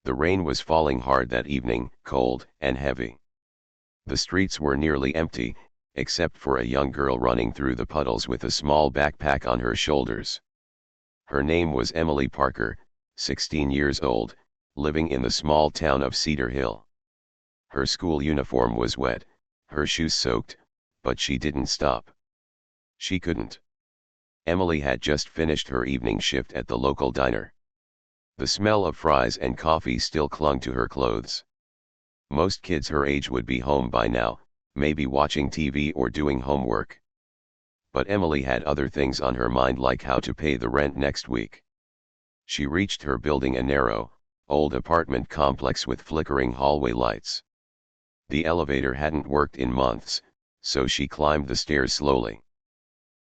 The rain was falling hard that evening, cold and heavy. The streets were nearly empty, except for a young girl running through the puddles with a small backpack on her shoulders. Her name was Emily Parker, 16 years old, living in the small town of Cedar Hill. Her school uniform was wet, her shoes soaked, but she didn't stop. She couldn't. Emily had just finished her evening shift at the local diner. The smell of fries and coffee still clung to her clothes. Most kids her age would be home by now, maybe watching TV or doing homework. But Emily had other things on her mind, like how to pay the rent next week. She reached her building, a narrow, old apartment complex with flickering hallway lights. The elevator hadn't worked in months, so she climbed the stairs slowly.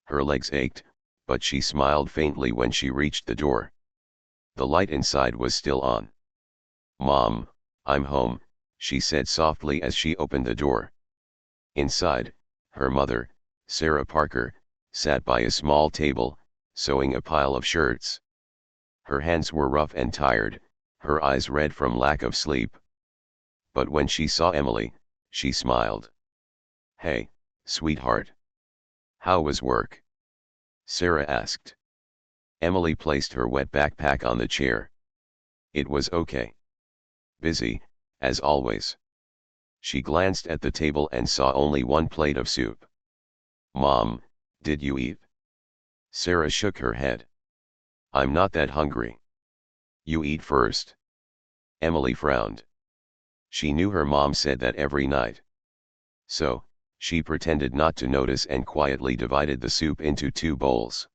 Her legs ached, but she smiled faintly when she reached the door. The light inside was still on. "Mom, I'm home," she said softly as she opened the door. Inside, her mother, Sarah Parker, sat by a small table, sewing a pile of shirts. Her hands were rough and tired, her eyes red from lack of sleep. But when she saw Emily, she smiled. "Hey, sweetheart. How was work?" Sarah asked. Emily placed her wet backpack on the chair. "It was okay. Busy, as always." She glanced at the table and saw only one plate of soup. "Mom, did you eat?" Sarah shook her head. "I'm not that hungry." "You eat first." Emily frowned. She knew her mom said that every night. So, she pretended not to notice and quietly divided the soup into 2 bowls.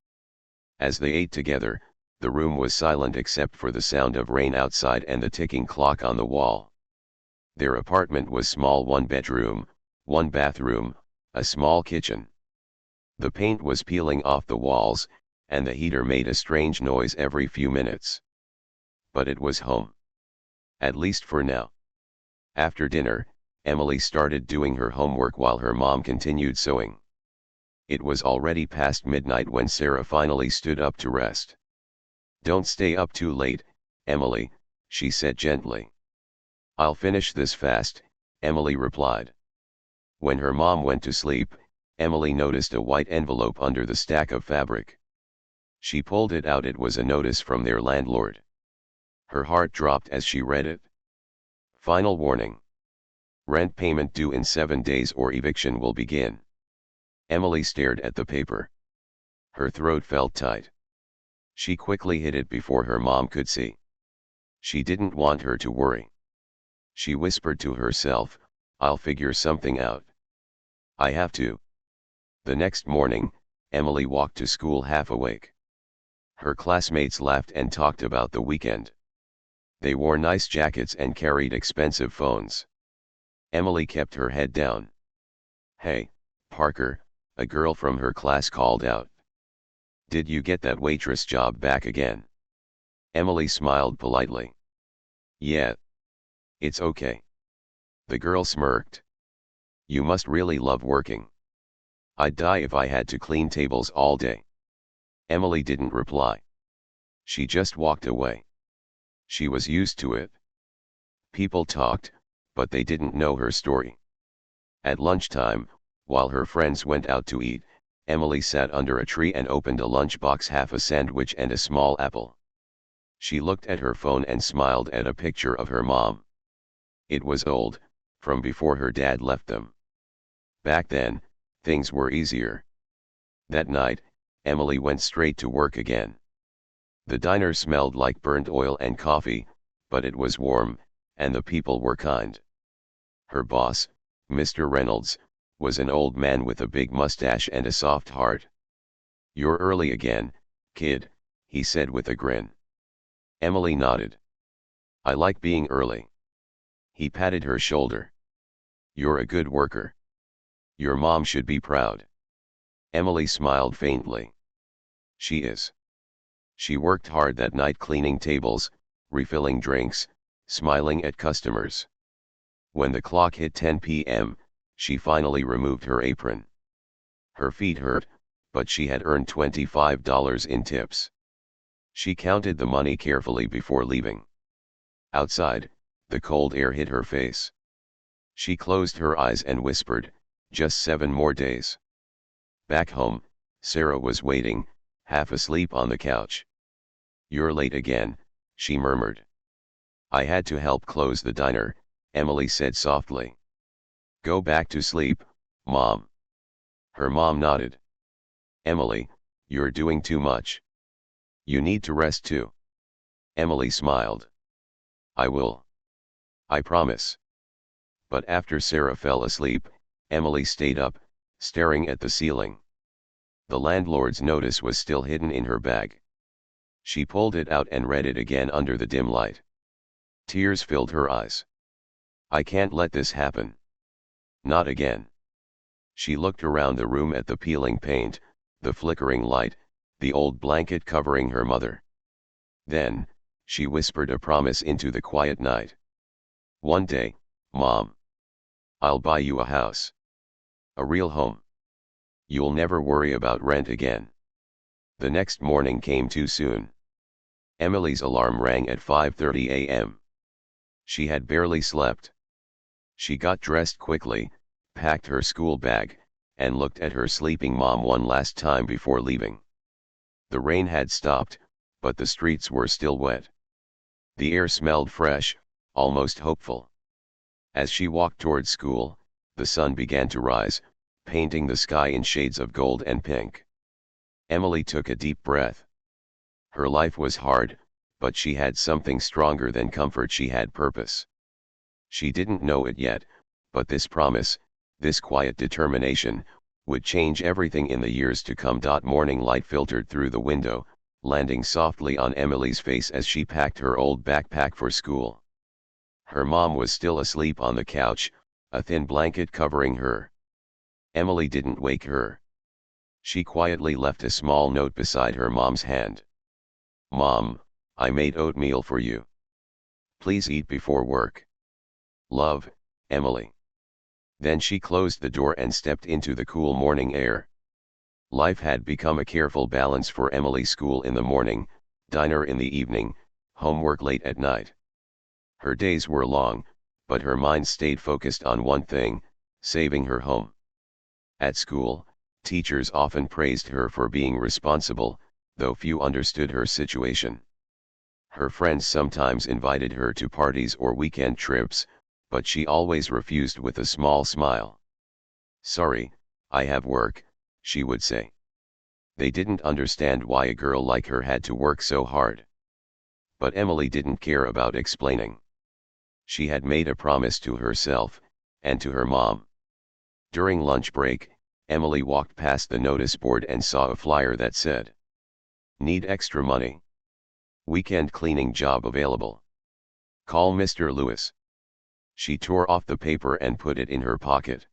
As they ate together, the room was silent except for the sound of rain outside and the ticking clock on the wall. Their apartment was small: 1 bedroom, 1 bathroom, a small kitchen. The paint was peeling off the walls, and the heater made a strange noise every few minutes. But it was home. At least for now. After dinner, Emily started doing her homework while her mom continued sewing. It was already past midnight when Sarah finally stood up to rest. "Don't stay up too late, Emily," she said gently. "I'll finish this fast," Emily replied. When her mom went to sleep, Emily noticed a white envelope under the stack of fabric. She pulled it out. It was a notice from their landlord. Her heart dropped as she read it. "Final warning. Rent payment due in 7 days or eviction will begin." Emily stared at the paper. Her throat felt tight. She quickly hid it before her mom could see. She didn't want her to worry. She whispered to herself, "I'll figure something out. I have to." The next morning, Emily walked to school half awake. Her classmates laughed and talked about the weekend. They wore nice jackets and carried expensive phones. Emily kept her head down. "Hey, Parker," a girl from her class called out. "Did you get that waitress job back again?" Emily smiled politely. "Yeah. It's okay." The girl smirked. "You must really love working." "I'd die if I had to clean tables all day." Emily didn't reply. She just walked away. She was used to it. People talked, but they didn't know her story. At lunchtime, while her friends went out to eat, Emily sat under a tree and opened a lunchbox, half a sandwich and a small apple. She looked at her phone and smiled at a picture of her mom. It was old, from before her dad left them. Back then, things were easier. That night, Emily went straight to work again. The diner smelled like burnt oil and coffee, but it was warm, and the people were kind. Her boss, Mr. Reynolds, was an old man with a big mustache and a soft heart. "You're early again, kid," he said with a grin. Emily nodded. "I like being early." He patted her shoulder. "You're a good worker. Your mom should be proud." Emily smiled faintly. "She is." She worked hard that night, cleaning tables, refilling drinks, smiling at customers. When the clock hit 10 p.m., she finally removed her apron. Her feet hurt, but she had earned $25 in tips. She counted the money carefully before leaving. Outside, the cold air hit her face. She closed her eyes and whispered, "Just 7 more days." Back home, Sarah was waiting, half asleep on the couch. "You're late again," she murmured. "I had to help close the diner," Emily said softly. "Go back to sleep, Mom." Her mom nodded. "Emily, you're doing too much. You need to rest too." Emily smiled. "I will. I promise." But after Sarah fell asleep, Emily stayed up, staring at the ceiling. The landlord's notice was still hidden in her bag. She pulled it out and read it again under the dim light. Tears filled her eyes. "I can't let this happen. Not again." She looked around the room at the peeling paint, the flickering light, the old blanket covering her mother. Then, she whispered a promise into the quiet night. "One day, Mom. I'll buy you a house. A real home. You'll never worry about rent again." The next morning came too soon. Emily's alarm rang at 5:30 a.m. She had barely slept. She got dressed quickly, packed her school bag, and looked at her sleeping mom one last time before leaving. The rain had stopped, but the streets were still wet. The air smelled fresh, almost hopeful. As she walked toward school, the sun began to rise, painting the sky in shades of gold and pink. Emily took a deep breath. Her life was hard, but she had something stronger than comfort. She had purpose. She didn't know it yet, but this promise, this quiet determination, would change everything in the years to come. Morning light filtered through the window, landing softly on Emily's face as she packed her old backpack for school. Her mom was still asleep on the couch, a thin blanket covering her. Emily didn't wake her. She quietly left a small note beside her mom's hand. "Mom, I made oatmeal for you. Please eat before work. Love, Emily." Then she closed the door and stepped into the cool morning air. Life had become a careful balance for Emily: school in the morning, diner in the evening, homework late at night. Her days were long, but her mind stayed focused on one thing: saving her home. At school, teachers often praised her for being responsible, though few understood her situation. Her friends sometimes invited her to parties or weekend trips, but she always refused with a small smile. "Sorry, I have work," she would say. They didn't understand why a girl like her had to work so hard. But Emily didn't care about explaining. She had made a promise to herself, and to her mom. During lunch break, Emily walked past the notice board and saw a flyer that said, "Need extra money. Weekend cleaning job available. Call Mr. Lewis." She tore off the paper and put it in her pocket.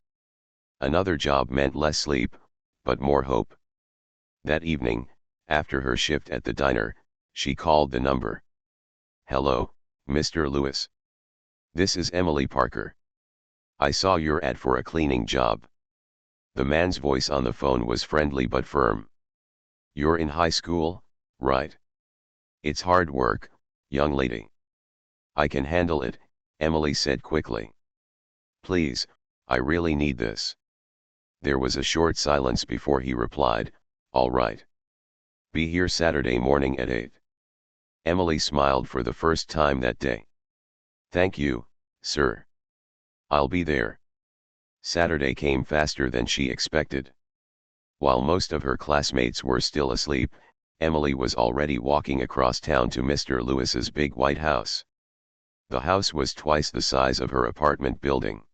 Another job meant less sleep, but more hope. That evening, after her shift at the diner, she called the number. "Hello, Mr. Lewis. This is Emily Parker. I saw your ad for a cleaning job." The man's voice on the phone was friendly but firm. "You're in high school, right? It's hard work, young lady." "I can handle it," Emily said quickly. "Please, I really need this." There was a short silence before he replied, "All right. Be here Saturday morning at 8. Emily smiled for the first time that day. "Thank you, sir. I'll be there." Saturday came faster than she expected. While most of her classmates were still asleep, Emily was already walking across town to Mr. Lewis's big white house. The house was twice the size of her apartment building.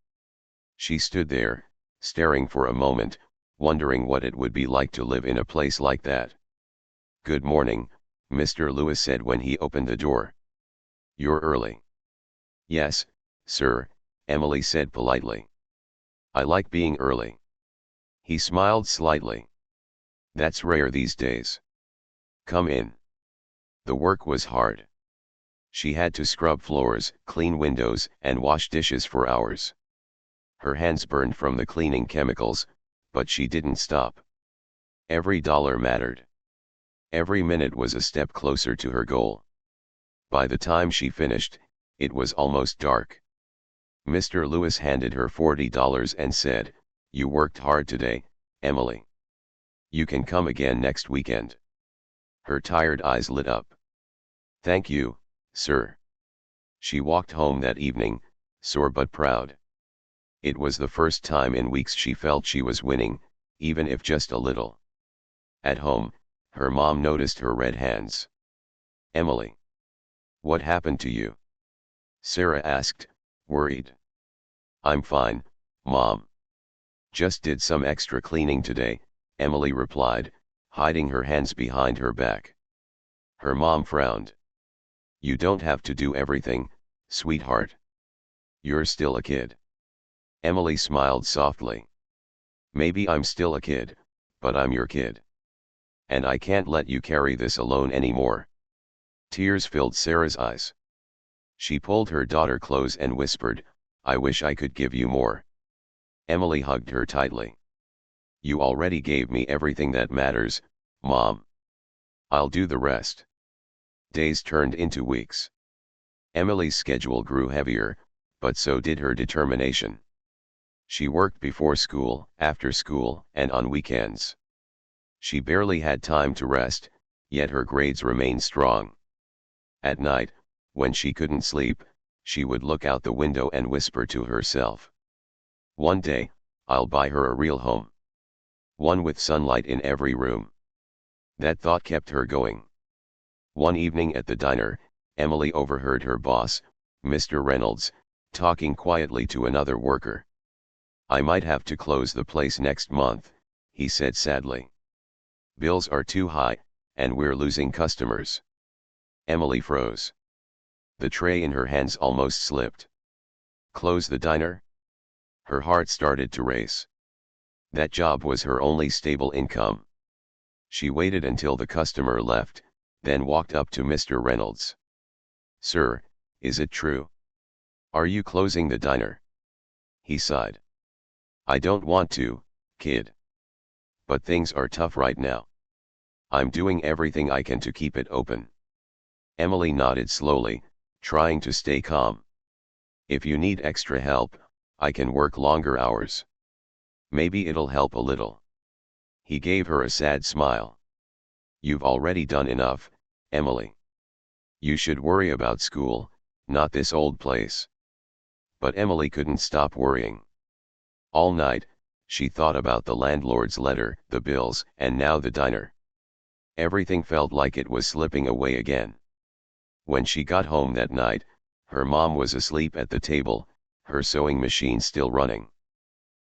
She stood there, staring for a moment, wondering what it would be like to live in a place like that. "Good morning," Mr. Lewis said when he opened the door. "You're early." "Yes, sir," Emily said politely. "I like being early." He smiled slightly. "That's rare these days. Come in." The work was hard. She had to scrub floors, clean windows, and wash dishes for hours. Her hands burned from the cleaning chemicals, but she didn't stop. Every dollar mattered. Every minute was a step closer to her goal. By the time she finished, It was almost dark. Mr. Lewis handed her $40 and said, "You worked hard today, Emily. You can come again next weekend." Her tired eyes lit up. "Thank you, sir." She walked home that evening, sore but proud. It was the first time in weeks she felt she was winning, even if just a little. At home, her mom noticed her red hands. "Emily, what happened to you?" Sarah asked, worried. "I'm fine, Mom. Just did some extra cleaning today," Emily replied, hiding her hands behind her back. Her mom frowned. "You don't have to do everything, sweetheart. You're still a kid." Emily smiled softly. "Maybe I'm still a kid, but I'm your kid. And I can't let you carry this alone anymore." Tears filled Sarah's eyes. She pulled her daughter close and whispered, "I wish I could give you more." Emily hugged her tightly. "You already gave me everything that matters, Mom. I'll do the rest." Days turned into weeks. Emily's schedule grew heavier, but so did her determination. She worked before school, after school, and on weekends. She barely had time to rest, yet her grades remained strong. At night, when she couldn't sleep, she would look out the window and whisper to herself, "One day, I'll buy her a real home. One with sunlight in every room." That thought kept her going. One evening at the diner, Emily overheard her boss, Mr. Reynolds, talking quietly to another worker. "I might have to close the place next month," he said sadly. "Bills are too high, and we're losing customers." Emily froze. The tray in her hands almost slipped. Close the diner? Her heart started to race. That job was her only stable income. She waited until the customer left, then walked up to Mr. Reynolds. "Sir, is it true? Are you closing the diner?" He sighed. "I don't want to, kid. But things are tough right now. I'm doing everything I can to keep it open." Emily nodded slowly, trying to stay calm. "If you need extra help, I can work longer hours. Maybe it'll help a little." He gave her a sad smile. "You've already done enough, Emily. You should worry about school, not this old place." But Emily couldn't stop worrying. All night, she thought about the landlord's letter, the bills, and now the diner. Everything felt like it was slipping away again. When she got home that night, her mom was asleep at the table, her sewing machine still running.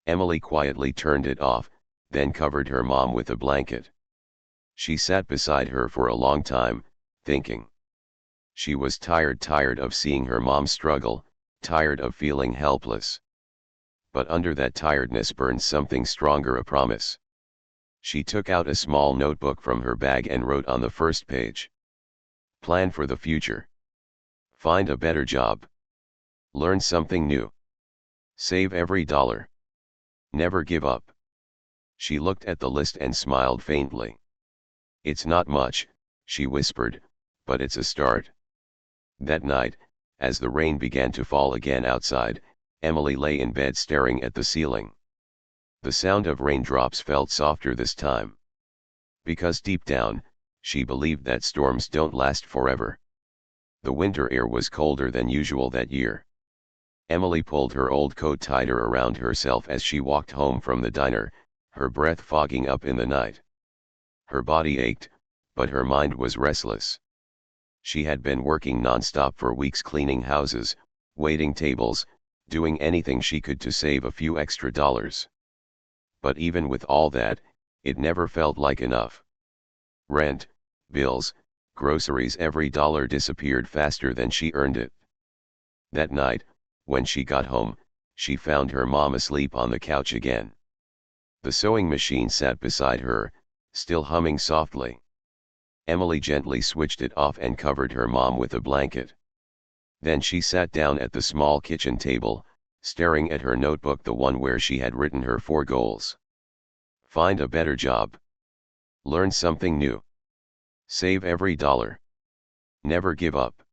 Emily quietly turned it off, then covered her mom with a blanket. She sat beside her for a long time, thinking. She was tired of seeing her mom struggle, tired of feeling helpless. But under that tiredness burned something stronger, a promise. She took out a small notebook from her bag and wrote on the first page. Plan for the future. Find a better job. Learn something new. Save every dollar. Never give up. She looked at the list and smiled faintly. "It's not much," she whispered, "but it's a start." That night, as the rain began to fall again outside, Emily lay in bed staring at the ceiling. The sound of raindrops felt softer this time. Because deep down, she believed that storms don't last forever. The winter air was colder than usual that year. Emily pulled her old coat tighter around herself as she walked home from the diner, her breath fogging up in the night. Her body ached, but her mind was restless. She had been working non-stop for weeks, cleaning houses, waiting tables, doing anything she could to save a few extra dollars. But even with all that, it never felt like enough. Rent, bills, groceries, every dollar disappeared faster than she earned it. That night, when she got home, she found her mom asleep on the couch again. The sewing machine sat beside her, still humming softly. Emily gently switched it off and covered her mom with a blanket. Then she sat down at the small kitchen table, staring at her notebook, the one where she had written her 4 goals. Find a better job. Learn something new. Save every dollar. Never give up.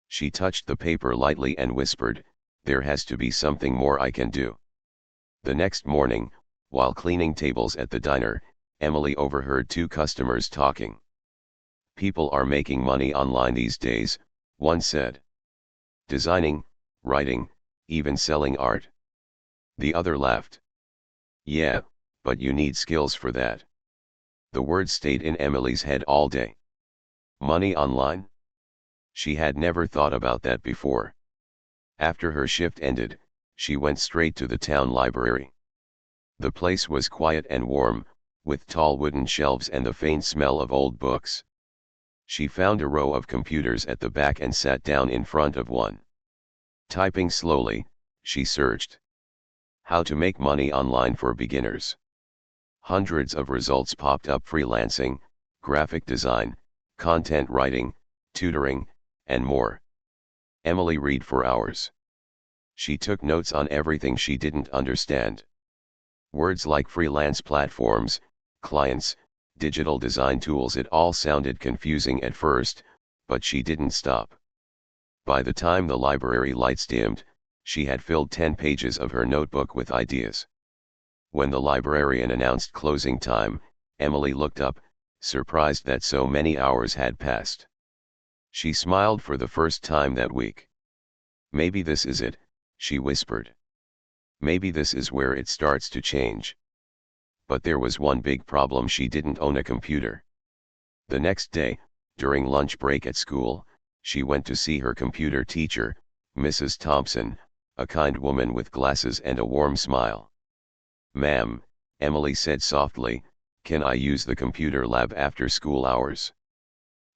She touched the paper lightly and whispered, "There has to be something more I can do." The next morning, while cleaning tables at the diner, Emily overheard two customers talking. "People are making money online these days," one said. "Designing, writing, even selling art." The other laughed. "Yeah, but you need skills for that." The word stayed in Emily's head all day. Money online? She had never thought about that before. After her shift ended, she went straight to the town library. The place was quiet and warm, with tall wooden shelves and the faint smell of old books. She found a row of computers at the back and sat down in front of one. Typing slowly, she searched. "How to make money online for beginners." Hundreds of results popped up: freelancing, graphic design, content writing, tutoring, and more. Emily read for hours. She took notes on everything she didn't understand. Words like freelance platforms, clients, digital design tools, it all sounded confusing at first, but she didn't stop. By the time the library lights dimmed, she had filled 10 pages of her notebook with ideas. When the librarian announced closing time, Emily looked up, surprised that so many hours had passed. She smiled for the first time that week. "Maybe this is it," she whispered. "Maybe this is where it starts to change." But there was one big problem: she didn't own a computer. The next day, during lunch break at school, she went to see her computer teacher, Mrs. Thompson, a kind woman with glasses and a warm smile. "Ma'am," Emily said softly, "can I use the computer lab after school hours?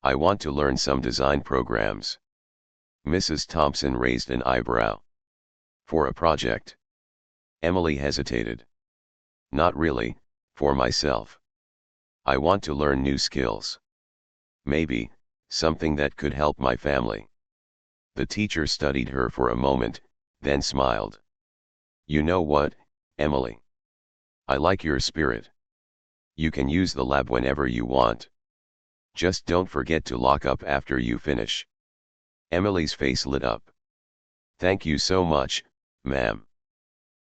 I want to learn some design programs." Mrs. Thompson raised an eyebrow. "For a project?" Emily hesitated. "Not really, for myself. I want to learn new skills. Maybe, something that could help my family." The teacher studied her for a moment, then smiled. "You know what, Emily? I like your spirit. You can use the lab whenever you want. Just don't forget to lock up after you finish." Emily's face lit up. "Thank you so much, ma'am.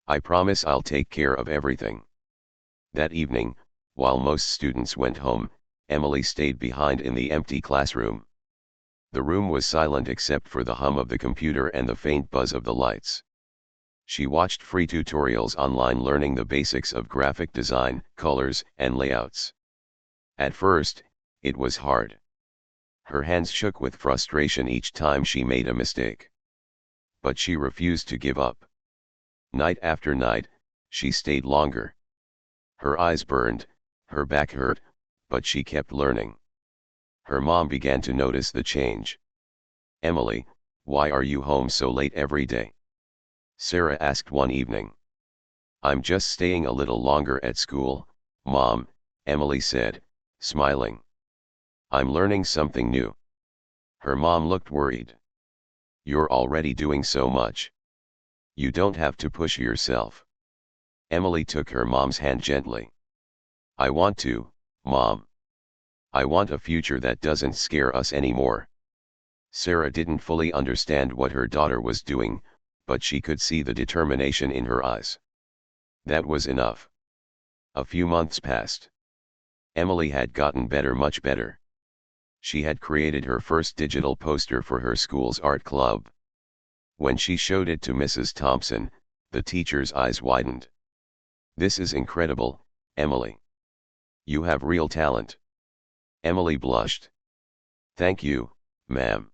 I promise I'll take care of everything." That evening, while most students went home, Emily stayed behind in the empty classroom. The room was silent except for the hum of the computer and the faint buzz of the lights. She watched free tutorials online, learning the basics of graphic design, colors, and layouts. At first, it was hard. Her hands shook with frustration each time she made a mistake. But she refused to give up. Night after night, she stayed longer. Her eyes burned, her back hurt, but she kept learning. Her mom began to notice the change. "Emily, why are you home so late every day?" Sarah asked one evening. "I'm just staying a little longer at school, Mom," Emily said, smiling. "I'm learning something new." Her mom looked worried. "You're already doing so much. You don't have to push yourself." Emily took her mom's hand gently. "I want to, Mom. I want a future that doesn't scare us anymore." Sarah didn't fully understand what her daughter was doing, but she could see the determination in her eyes. That was enough. A few months passed. Emily had gotten better, much better. She had created her first digital poster for her school's art club. When she showed it to Mrs. Thompson, the teacher's eyes widened. "This is incredible, Emily. You have real talent." Emily blushed. "Thank you, ma'am.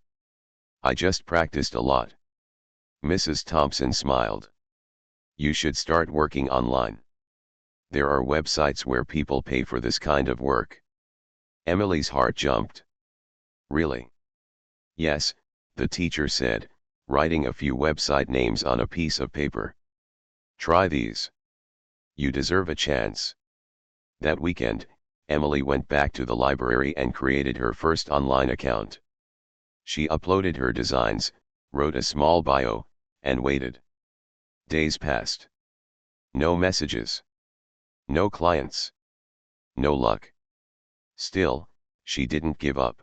I just practiced a lot." Mrs. Thompson smiled. "You should start working online. There are websites where people pay for this kind of work." Emily's heart jumped. "Really?" "Yes," the teacher said, writing a few website names on a piece of paper. "Try these. You deserve a chance." That weekend, Emily went back to the library and created her first online account. She uploaded her designs, wrote a small bio, and waited. Days passed. No messages. No clients. No luck. Still, she didn't give up.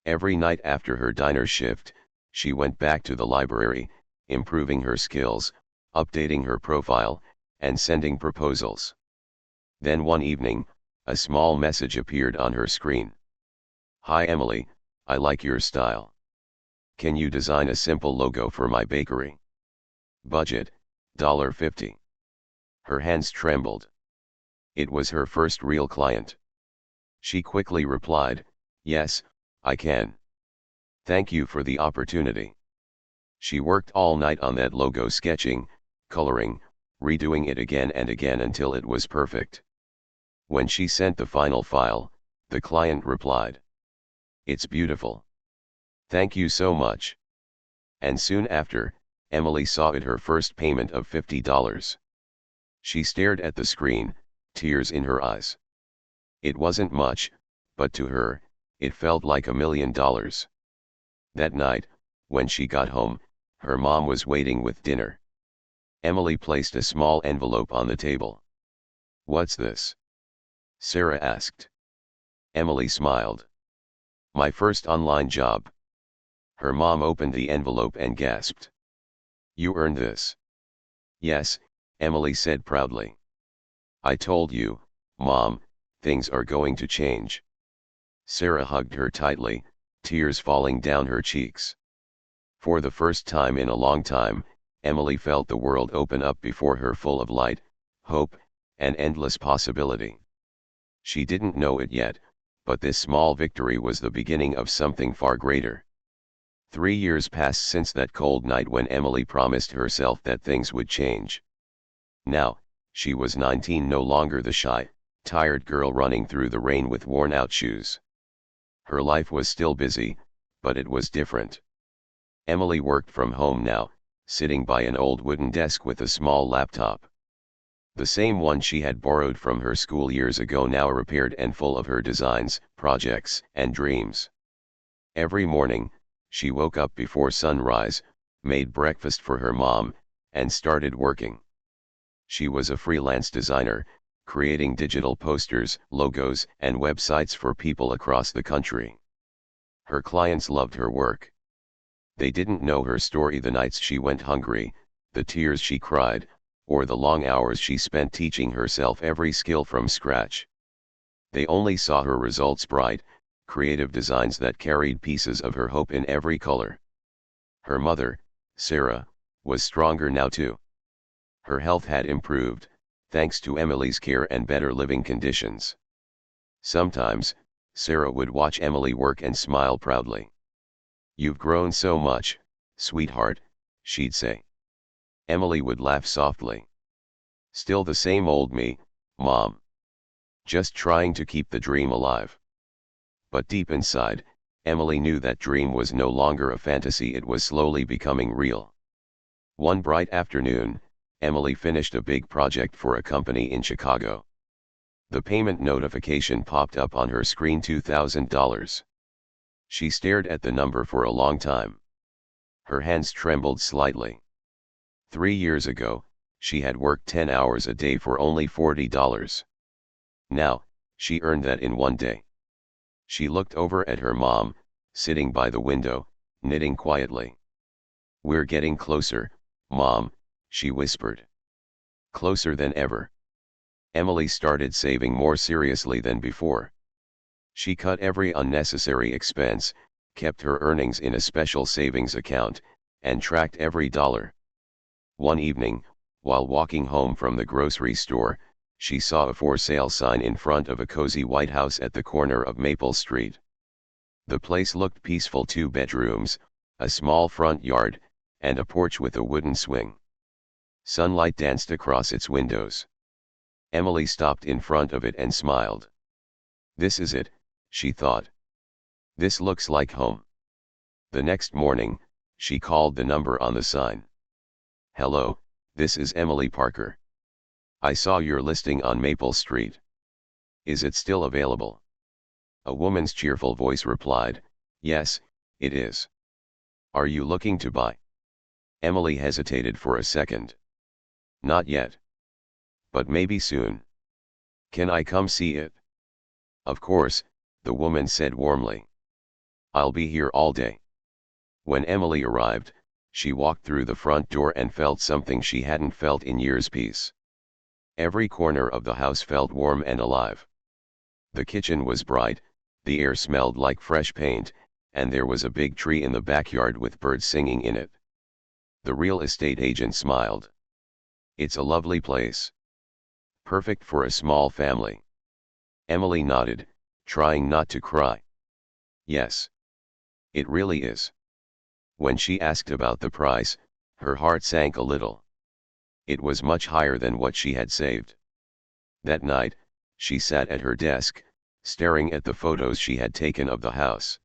Every night after her diner shift, She went back to the library, improving her skills, updating her profile, and sending proposals. Then one evening, a small message appeared on her screen. "Hi Emily, I like your style. Can you design a simple logo for my bakery? Budget, $50." Her hands trembled. It was her first real client. She quickly replied, "Yes, I can. Thank you for the opportunity." She worked all night on that logo, sketching, coloring, redoing it again and again until it was perfect. When she sent the final file, the client replied, "It's beautiful. Thank you so much." And soon after, Emily saw her first payment of $50. She stared at the screen, tears in her eyes. It wasn't much, but to her, it felt like $1 million. That night, when she got home, her mom was waiting with dinner. Emily placed a small envelope on the table. "What's this?" Sarah asked. Emily smiled. "My first online job." Her mom opened the envelope and gasped. "You earned this?" "Yes," Emily said proudly. "I told you, Mom, things are going to change." Sarah hugged her tightly, tears falling down her cheeks. For the first time in a long time, Emily felt the world open up before her, full of light, hope, and endless possibility. She didn't know it yet, but this small victory was the beginning of something far greater. 3 years passed since that cold night when Emily promised herself that things would change. Now, she was 19, no longer the shy, tired girl running through the rain with worn-out shoes. Her life was still busy, but it was different. Emily worked from home now, sitting by an old wooden desk with a small laptop. The same one she had borrowed from her school years ago, now repaired and full of her designs, projects, and dreams. Every morning, she woke up before sunrise, made breakfast for her mom, and started working. She was a freelance designer, creating digital posters, logos, and websites for people across the country. Her clients loved her work. They didn't know her story: the nights she went hungry, the tears she cried, or the long hours she spent teaching herself every skill from scratch. They only saw her results: bright, creative designs that carried pieces of her hope in every color. Her mother, Sarah, was stronger now too. Her health had improved, thanks to Emily's care and better living conditions. Sometimes, Sarah would watch Emily work and smile proudly. "You've grown so much, sweetheart," she'd say. Emily would laugh softly. "Still the same old me, Mom. Just trying to keep the dream alive." But deep inside, Emily knew that dream was no longer a fantasy, it was slowly becoming real. One bright afternoon, Emily finished a big project for a company in Chicago. The payment notification popped up on her screen: $2,000. She stared at the number for a long time. Her hands trembled slightly. 3 years ago, she had worked 10 hours a day for only $40. Now, she earned that in one day. She looked over at her mom, sitting by the window, knitting quietly. "We're getting closer, Mom," she whispered. "Closer than ever." Emily started saving more seriously than before. She cut every unnecessary expense, kept her earnings in a special savings account, and tracked every dollar. One evening, while walking home from the grocery store, she saw a for sale sign in front of a cozy white house at the corner of Maple Street. The place looked peaceful: 2 bedrooms, a small front yard, and a porch with a wooden swing. Sunlight danced across its windows. Emily stopped in front of it and smiled. "This is it," she thought. "This looks like home." The next morning, she called the number on the sign. "Hello, this is Emily Parker. I saw your listing on Maple Street. Is it still available?" A woman's cheerful voice replied, "Yes, it is. Are you looking to buy?" Emily hesitated for a second. "Not yet. But maybe soon. Can I come see it?" "Of course," the woman said warmly. "I'll be here all day." When Emily arrived, she walked through the front door and felt something she hadn't felt in years: peace. Every corner of the house felt warm and alive. The kitchen was bright, the air smelled like fresh paint, and there was a big tree in the backyard with birds singing in it. The real estate agent smiled. "It's a lovely place. Perfect for a small family." Emily nodded, trying not to cry. "Yes. It really is." When she asked about the price, her heart sank a little. It was much higher than what she had saved. That night, she sat at her desk, staring at the photos she had taken of the house.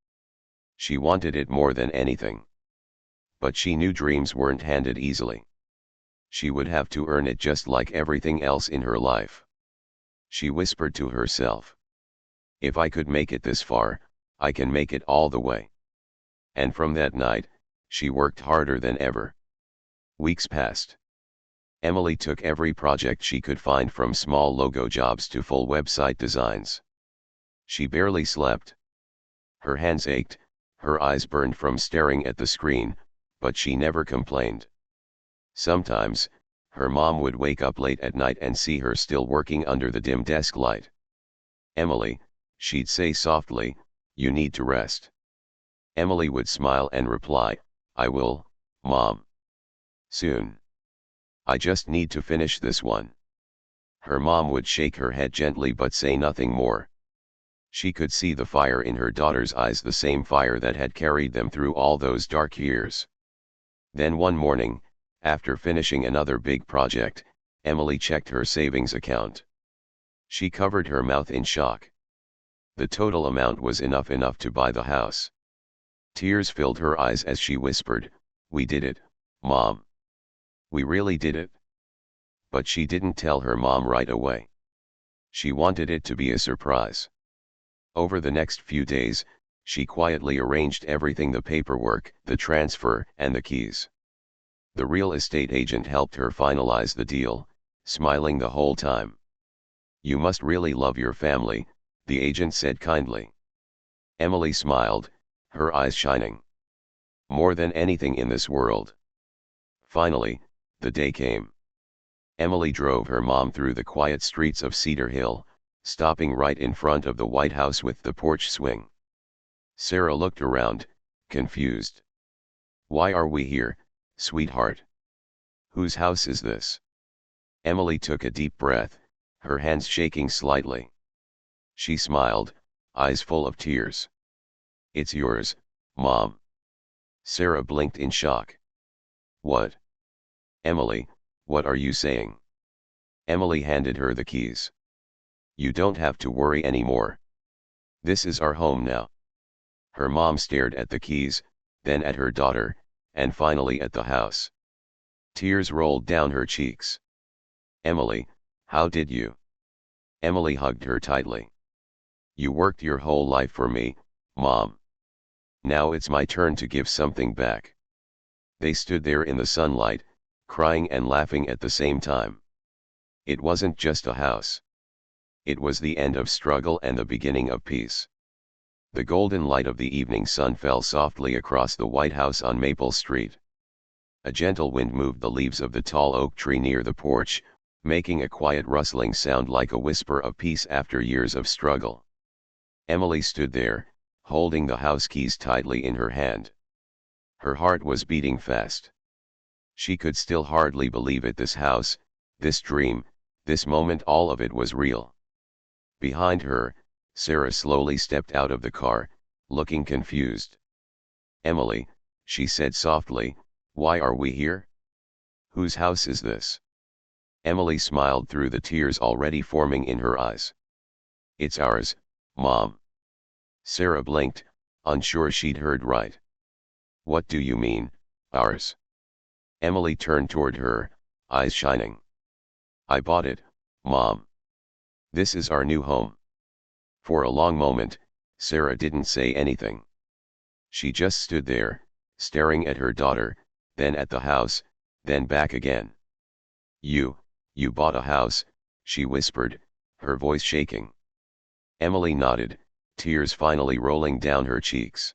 She wanted it more than anything. But she knew dreams weren't handed easily. She would have to earn it just like everything else in her life. She whispered to herself, "If I could make it this far, I can make it all the way." And from that night, she worked harder than ever. Weeks passed. Emily took every project she could find, from small logo jobs to full website designs. She barely slept. Her hands ached, her eyes burned from staring at the screen, but she never complained. Sometimes, her mom would wake up late at night and see her still working under the dim desk light. "Emily," she'd say softly, "you need to rest." Emily would smile and reply, "I will, Mom. Soon. I just need to finish this one." Her mom would shake her head gently but say nothing more. She could see the fire in her daughter's eyes, the same fire that had carried them through all those dark years. Then one morning, after finishing another big project, Emily checked her savings account. She covered her mouth in shock. The total amount was enough to buy the house. Tears filled her eyes as she whispered, "We did it, Mom. We really did it." But she didn't tell her mom right away. She wanted it to be a surprise. Over the next few days, she quietly arranged everything: the paperwork, the transfer, and the keys. The real estate agent helped her finalize the deal, smiling the whole time. "You must really love your family," the agent said kindly. Emily smiled, her eyes shining. "More than anything in this world." Finally, the day came. Emily drove her mom through the quiet streets of Cedar Hill, stopping right in front of the White House with the porch swing. Sarah looked around, confused. "Why are we here, sweetheart? Whose house is this?" Emily took a deep breath, her hands shaking slightly. She smiled, eyes full of tears. "It's yours, Mom." Sarah blinked in shock. "What? Emily, what are you saying?" Emily handed her the keys. "You don't have to worry anymore. This is our home now." Her mom stared at the keys, then at her daughter, and finally at the house. Tears rolled down her cheeks. "Emily, how did you?" Emily hugged her tightly. "You worked your whole life for me, Mom. Now it's my turn to give something back." They stood there in the sunlight, crying and laughing at the same time. It wasn't just a house. It was the end of struggle and the beginning of peace. The golden light of the evening sun fell softly across the White House on Maple Street. A gentle wind moved the leaves of the tall oak tree near the porch, making a quiet rustling sound like a whisper of peace after years of struggle. Emily stood there, holding the house keys tightly in her hand. Her heart was beating fast. She could still hardly believe it: this house, this dream, this moment, all of it was real. Behind her, Sarah slowly stepped out of the car, looking confused. "Emily," she said softly, "why are we here? Whose house is this?" Emily smiled through the tears already forming in her eyes. "It's ours, Mom." Sarah blinked, unsure she'd heard right. "What do you mean, ours?" Emily turned toward her, eyes shining. "I bought it, Mom. This is our new home." For a long moment, Sarah didn't say anything. She just stood there, staring at her daughter, then at the house, then back again. You bought a house," she whispered, her voice shaking. Emily nodded, tears finally rolling down her cheeks.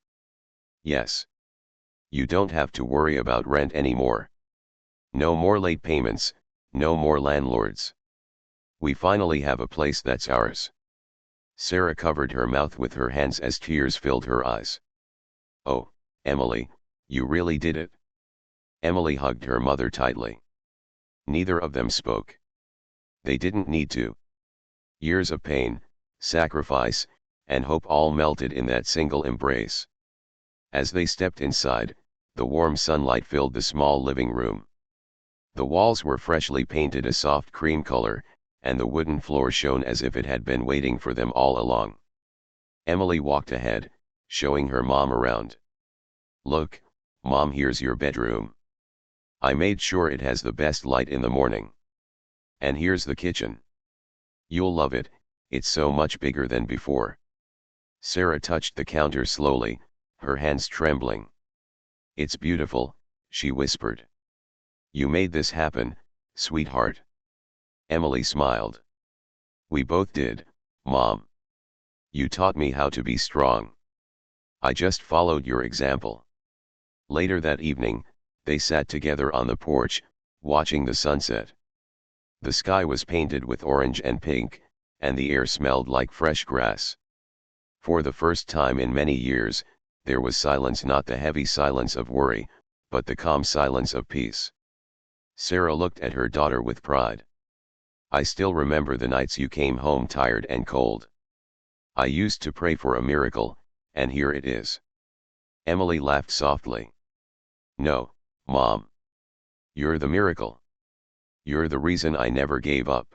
"Yes. You don't have to worry about rent anymore. No more late payments, no more landlords. We finally have a place that's ours. Sarah covered her mouth with her hands as tears filled her eyes. Oh, Emily, you really did it? Emily hugged her mother tightly. Neither of them spoke. They didn't need to. Years of pain, sacrifice, and hope all melted in that single embrace. As they stepped inside, the warm sunlight filled the small living room. The walls were freshly painted a soft cream color, and the wooden floor shone as if it had been waiting for them all along. Emily walked ahead, showing her mom around. Look, Mom, here's your bedroom. I made sure it has the best light in the morning. And here's the kitchen. You'll love it, it's so much bigger than before. Sarah touched the counter slowly, her hands trembling. It's beautiful, she whispered. You made this happen, sweetheart. Emily smiled. We both did, Mom. You taught me how to be strong. I just followed your example. Later that evening, they sat together on the porch, watching the sunset. The sky was painted with orange and pink, and the air smelled like fresh grass. For the first time in many years, there was silence, not the heavy silence of worry, but the calm silence of peace. Sarah looked at her daughter with pride. I still remember the nights you came home tired and cold. I used to pray for a miracle, and here it is. Emily laughed softly. No, Mom. You're the miracle. You're the reason I never gave up.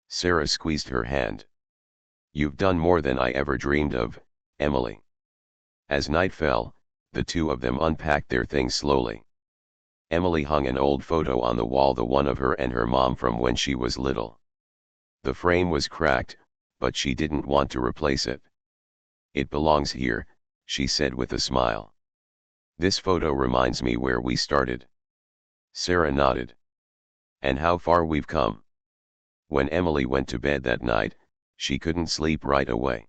Sarah squeezed her hand. You've done more than I ever dreamed of, Emily. As night fell, the two of them unpacked their things slowly. Emily hung an old photo on the wall, the one of her and her mom from when she was little. The frame was cracked, but she didn't want to replace it. It belongs here, she said with a smile. This photo reminds me where we started. Sarah nodded. And how far we've come. When Emily went to bed that night, she couldn't sleep right away.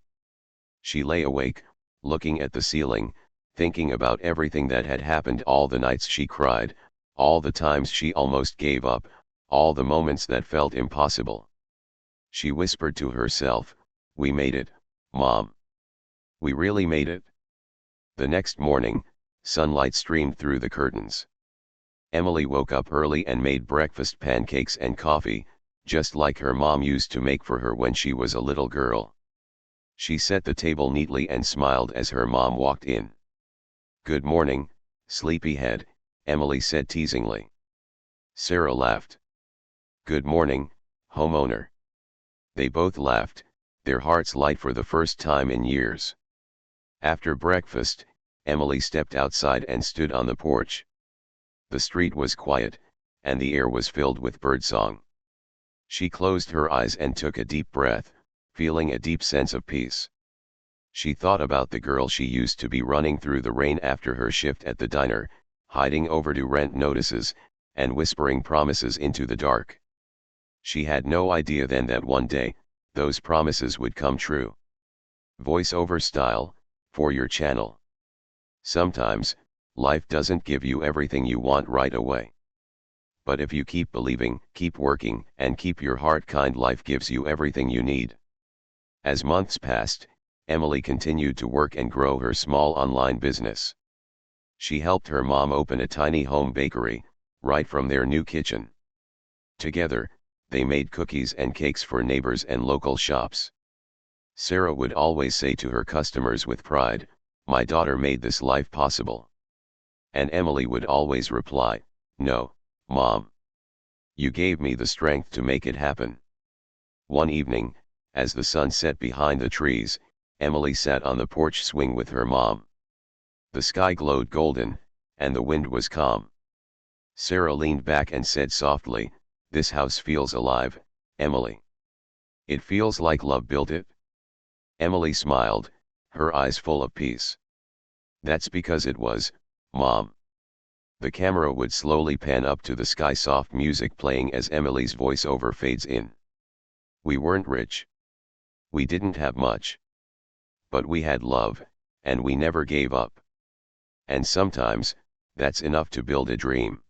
She lay awake, looking at the ceiling, thinking about everything that had happened, all the nights she cried, all the times she almost gave up, all the moments that felt impossible. She whispered to herself, we made it, Mom. We really made it. The next morning, sunlight streamed through the curtains. Emily woke up early and made breakfast, pancakes and coffee, just like her mom used to make for her when she was a little girl. She set the table neatly and smiled as her mom walked in. Good morning, sleepyhead, Emily said teasingly. Sarah laughed. Good morning, homeowner. They both laughed, their hearts light for the first time in years. After breakfast, Emily stepped outside and stood on the porch. The street was quiet, and the air was filled with birdsong. She closed her eyes and took a deep breath, feeling a deep sense of peace. She thought about the girl she used to be, running through the rain after her shift at the diner, hiding overdue rent notices, and whispering promises into the dark. She had no idea then that one day, those promises would come true. Voiceover style, for your channel. Sometimes, life doesn't give you everything you want right away. But if you keep believing, keep working, and keep your heart kind, life gives you everything you need. As months passed, Emily continued to work and grow her small online business. She helped her mom open a tiny home bakery, right from their new kitchen. Together, they made cookies and cakes for neighbors and local shops. Sarah would always say to her customers with pride, my daughter made this life possible. And Emily would always reply, no, Mom. You gave me the strength to make it happen. One evening, as the sun set behind the trees, Emily sat on the porch swing with her mom. The sky glowed golden, and the wind was calm. Sarah leaned back and said softly, this house feels alive, Emily. It feels like love built it. Emily smiled, her eyes full of peace. That's because it was, Mom. The camera would slowly pan up to the sky, soft music playing as Emily's voiceover fades in. We weren't rich. We didn't have much. But we had love, and we never gave up. And sometimes, that's enough to build a dream.